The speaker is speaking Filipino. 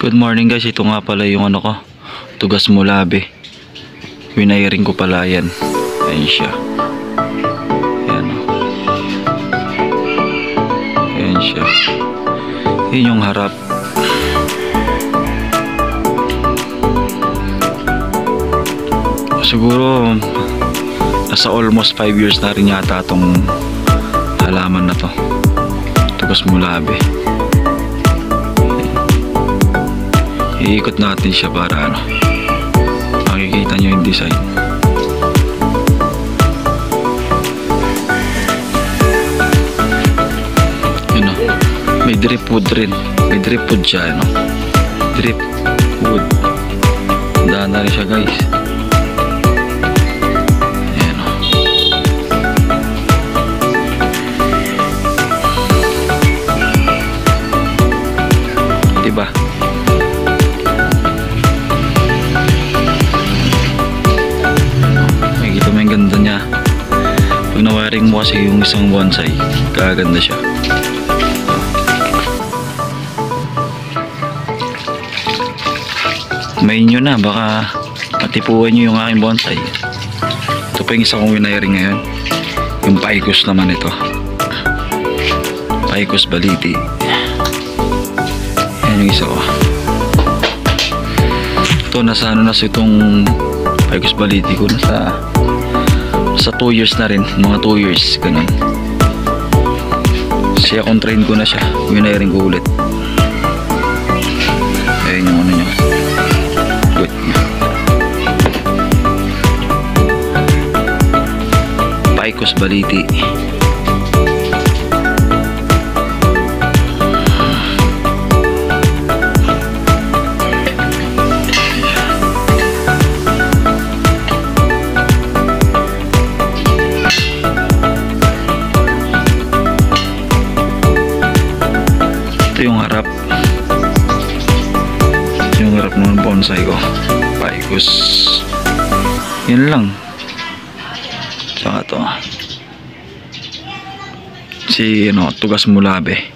Good morning guys, ito nga pala yung ano ko, tugas mulabe. Winayiring ko pala yan. Ayan siya. Ayan o. Ayan siya. Yun yung harap. Siguro nasa almost 5 years na rin yata itong halaman na to. Tugas mulabe. Iikot natin siya para ano, makikita nyo yung design. Yun o, may drip wood rin. May drip wood siya, ano, drip wood. Daan na rin siya guys. Ayan o. Diba? Ganda niya. Pag nawiring mo kasi yung isang bonsai, kaganda siya. Main nyo na, baka matipuan nyo yung aking bonsai. Ito pa yung isa kong winayiring ngayon, yung Ficus naman ito, Ficus baliti. Yan yung isa ko. Ito nasa ano na sa itong Ficus baliti ko, nasa 2 years na rin, mga 2 years ganun. Siya train ko na siya, winayiring ko ulit. Ayun yung ano niya, wait niya, Ficus baliti. Yung harap ng bonsai ko, Ficus. Yun lang. Saka to si ano, tugas mulabe.